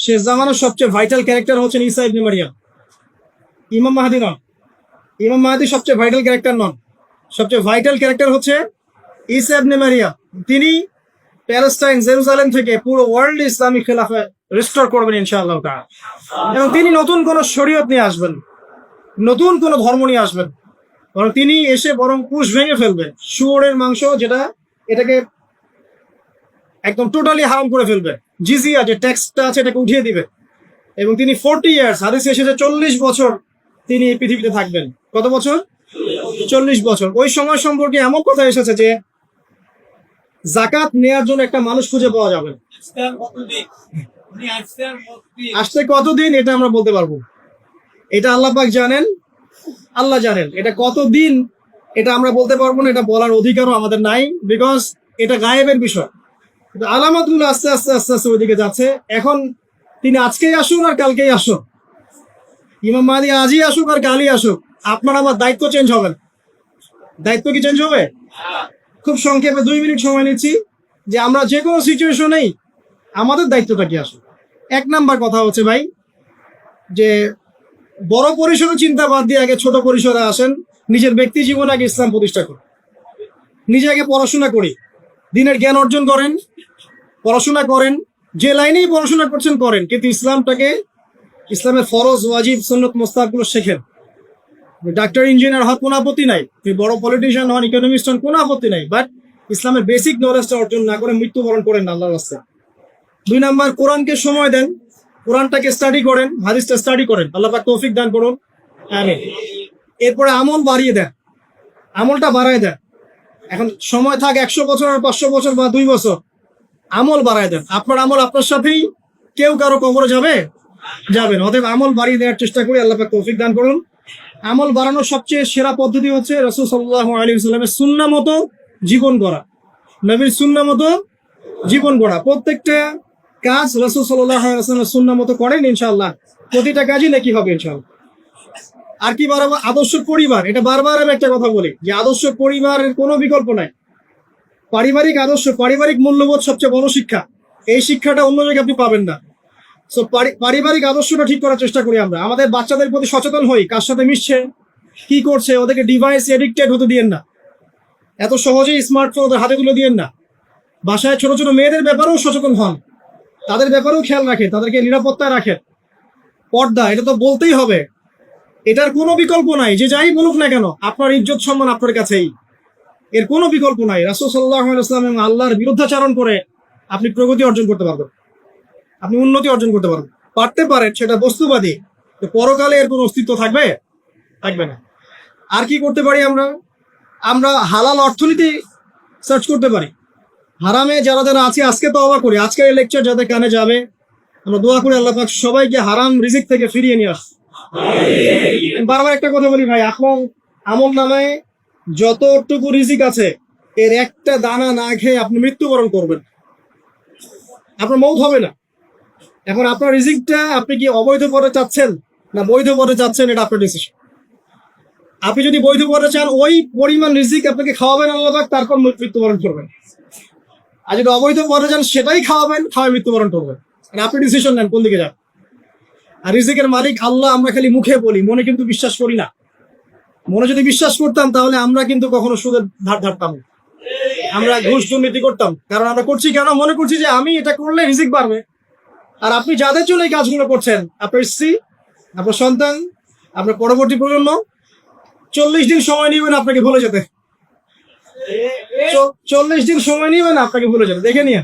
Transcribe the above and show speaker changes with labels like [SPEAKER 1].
[SPEAKER 1] শেষ জামানার সবচেয়ে ভাইটাল ক্যারেক্টার হচ্ছেন ঈসা ইবনে মারিয়াম। ইমাম মাহদী নন, ইমাম মাহদী সবচেয়ে ভাইটাল ক্যারেক্টার নন। সবচেয়ে ভাইটাল ক্যারেক্টার হচ্ছে ঈসা ইবনে মারিয়াম। তিনি প্যালেস্টাইন জেরুজালেম থেকে পুরো ওয়ার্ল্ড ইসলামিক খেলাফা রিস্টোর করবেন ইনশাআল্লাহ তাআলা। এবং তিনি নতুন কোন শরীয়ত নিয়ে আসবেন, নতুন কোন ধর্ম নিয়ে আসবেন, বরং তিনি এসে বরং কুশ ভেঙে ফেলবেন। শুয়োরের মাংস যেটা, এটাকে একদম টোটালি হারাম করে ফেলবে। জিজিয়া যে ট্যাক্সটা আছে এটাকে উঠিয়ে দিবে। এবং তিনি 40 ইয়ার্স, হাদিসে এসেছে 40 বছর তিনি এই পৃথিবীতে থাকবেন। কত বছর? 40 বছর। ওই সময় সম্পর্কে এমন কথা এসেছে যে জাকাত নেয়ার জন্য একটা মানুষ খুঁজে পাওয়া যাবে। আসতে কতদিন এটা আমরা বলতে পারবো, এটা আল্লাহ পাক জানেন, আল্লাহ জানেন। এটা কতদিন এটা আমরা বলতে পারবো না, এটা বলার অধিকারও আমাদের নাই, বিকজ এটা গায়েবের বিষয়। কিন্তু আলামতগুলো আস্তে আস্তে আস্তে আস্তে ওইদিকে যাচ্ছে। এখন তিনি আজকেই আসুন আর কালকেই আসুন, ইমাম মাহদী আজই আসুক আর কালই আসুক, আপনার আমার দায়িত্ব চেঞ্জ হবে না। দায়িত্ব কি চেঞ্জ হবে? খুব সংক্ষেপে 2 মিনিট সময় নিচ্ছি যে আমরা যে কোনো সিচুয়েশনেই আমাদের দায়িত্বটা কি আসুক। 1 নাম্বার কথা হচ্ছে ভাই, যে বড় পরিসরে চিন্তা বাদ দিয়ে আগে ছোট পরিসরে আসেন। নিজের ব্যক্তি জীবনে আগে ইসলাম প্রতিষ্ঠা করুন। নিজে আগে পড়াশোনা করি, দিনের জ্ঞান অর্জন করেন, পড়াশোনা করেন, যে লাইনেই পড়াশোনা করছেন করেন, কিন্তু ইসলামটাকে, ইসলামের ফরজ ওয়াজিব সুন্নত মুস্তাহাবগুলো শেখেন। ডাক্তার ইঞ্জিনিয়ার হওয়ার কোনো আপত্তি নাই, তুই বড় পলিটিশিয়ান হন, ইকোনমিস্ট হন, কোনো আপত্তি নাই, বাট ইসলামের বেসিক নলেজটা অর্জন না করে মৃত্যুবরণ করেন না আল্লাহর রাস্তায়। 2 নাম্বার, কোরআনকে সময় দেন, কোরআনটাকে স্টাডি করেন, হাদিসটা স্টাডি করেন। আল্লাহ পাক তৌফিক দান করুন, আমিন। এরপরে আমল বাড়িয়ে দেন, আমলটা বাড়ায় দেন। এখন সময় থাক 100 বছর আর 500 বছর বা 2 বছর, আমল বাড়ায় দেন। আপনার আমল আপনার সাথেই, কেউ কারো কবরে যাবে না। অতএব আমল বাড়িয়ে দেওয়ার চেষ্টা করি, আল্লাহ পাক তৌফিক দান করুন। আমল বাড়ানোর সবচেয়ে সেরা পদ্ধতি হচ্ছে রাসূল সাল্লাল্লাহু আলাইহি ওয়াসাল্লামের সুন্নাহ মতো জীবন গড়া, নবীর সুন্নাহ মতো জীবন গড়া। প্রত্যেকটা কাজ রাসূল সাল্লাল্লাহু আলাইহি ওয়াসাল্লামের সুন্নাহ মতো করেন, ইনশাআল্লাহ প্রতিটা কাজই নেকি হবে ইনশাআল্লাহ। আর কি বাড়াবো? আদর্শ পরিবার। এটা বারবার আমি একটা কথা বলি যে আদর্শ পরিবারের কোনো বিকল্প নাই। পারিবারিক আদর্শ, পারিবারিক মূল্যবোধ সবচেয়ে বড় শিক্ষা। এই শিক্ষাটা অন্য জায়গায় আপনি পাবেন না। সো পারিবারিক আদর্শটা ঠিক করার চেষ্টা করি আমরা। আমাদের বাচ্চাদের প্রতি সচেতন হই, কার সাথে মিশছে, কি করছে, ওদেরকে ডিভাইস এডিক্টেড হতে দিয়েন না। এত সহজেই স্মার্টফোন ওদের হাতে তুলে দিয়েন না। বাসায় ছোট ছোট মেয়েদের ব্যাপারেও সচেতন হন, তাদের ব্যাপারেও খেয়াল রাখেন, তাদেরকে নিরাপত্তায় রাখেন। পর্দা, এটা তো বলতেই হবে, এটার কোনো বিকল্প নাই। যে যাই বলুক না কেন, আপনার ইজ্জত সম্মান আপনার কাছেই, এর কোনো বিকল্প নাই। রাসূল সাল্লাল্লাহু আলাইহি ওয়াসাল্লাম এবং আল্লাহর বিরুদ্ধাচারণ করে আপনি প্রগতি অর্জন করতে পারবেন, আপনি উন্নতি অর্জন করতে পারবেন, পারতে পারেন, সেটা বস্তুবাদী। তো পরকালে এর কোনো অস্তিত্ব থাকবে? থাকবে না। আর কি করতে পারি আমরা? আমরা হালাল অর্থনীতি সার্চ করতে পারি। হারামে যারা যারা আছে আজকে তওবা করি, আজকে এই লেকচার যাদের কানে যাবে, আমরা দোয়া করি আল্লাহ পাক সবাইকে হারাম রিজিক থেকে ফিরিয়ে নিয়ে আসে। বারবার একটা কথা বলি ভাই, এখন আমল নামায় যতটুকু রিজিক আছে এর একটা দানা না খেয়ে আপনি মৃত্যুবরণ করবেন, আপনার মৌত হবে না। এখন আপনার রিজিকটা আপনি কি অবৈধ পথে চাচ্ছেন না বৈধ পথে চাচ্ছেন, এটা আপনার ডিসিশন। আপনি যদি বৈধ পথে চান, ওই পরিমাণ রিজিক আপনাকে খাওয়াবেন আল্লাহ পাক, তারপর মৃত্যুবরণ করবেন। আর যদি অবৈধ পথে চান, সেটাই খাওয়াবেন, খাওয়াই মৃত্যুবরণ করবেন। আপনি ডিসিশন নেন কোন দিকে যান। আর রিজিকের মালিক আল্লাহ আমরা খালি মুখে বলি, মনে কিন্তু বিশ্বাস করি না। মনে যদি বিশ্বাস করতাম তাহলে আমরা কিন্তু কখনো সুদের ধার ধারতাম, আমরা ঘুষ দুর্নীতি করতাম। কারণ আমরা করছি কেন? মনে করছি যে আমি এটা করলে রিজিক বাড়বে। আর আপনি যাদের জন্য এই কাজগুলো করছেন, আপনার স্ত্রী, আপনার সন্তান, আপনার পরবর্তী প্রজন্ম, 40 দিন সময় নিবেন আপনাকে ভুলে যেতে। 40 দিন সময় নিবেন আপনাকে ভুলে যেতে, দেখে নিয়ে।